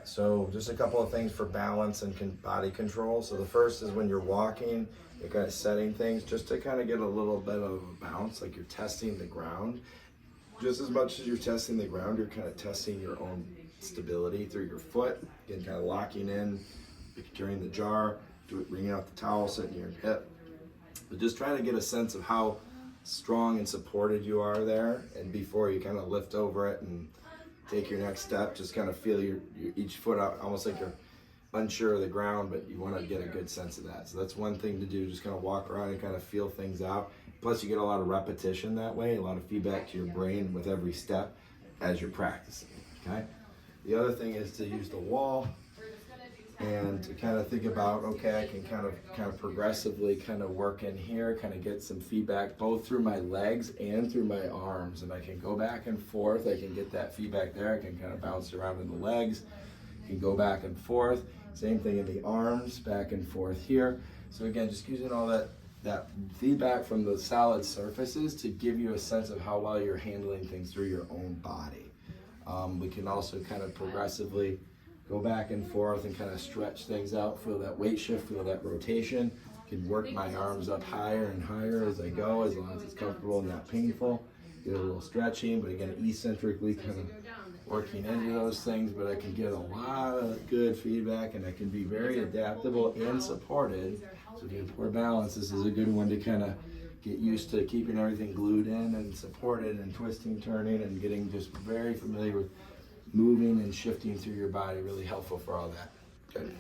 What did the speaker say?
right, so just a couple of things for balance and body control. So the first is when you're walking, you're kind of setting things just to kind of get a little bit of a bounce, like you're testing the ground. Just as much as you're testing the ground, you're kind of testing your own stability through your foot, again, kind of locking in, carrying the jar, bringing out the towel, sitting your hip. But just trying to get a sense of how strong and supported you are there, and before you kind of lift over it and take your next step, just kind of feel your each foot out, almost like you're unsure of the ground, but you want to get a good sense of that. So that's one thing to do, just kind of walk around and kind of feel things out. Plus you get a lot of repetition that way, a lot of feedback to your brain with every step as you're practicing, okay? The other thing is to use the wall and to kind of think about, okay, I can kind of progressively kind of work in here, kind of get some feedback both through my legs and through my arms, and I can go back and forth. I can get that feedback there. I can kind of bounce around in the legs, can go back and forth. Same thing in the arms, back and forth here. So again, just using all that feedback from the solid surfaces to give you a sense of how well you're handling things through your own body. We can also kind of progressively go back and forth and kind of stretch things out, feel that weight shift, feel that rotation. Can work my arms up higher and higher as I go, as long as it's comfortable and not painful. Get a little stretching, but again, eccentrically kind of working into those things, but I can get a lot of good feedback and I can be very adaptable and supported. So again, poor balance, this is a good one to kind of get used to keeping everything glued in and supported and twisting, turning, and getting just very familiar with moving and shifting through your body. Really helpful for all that. Good.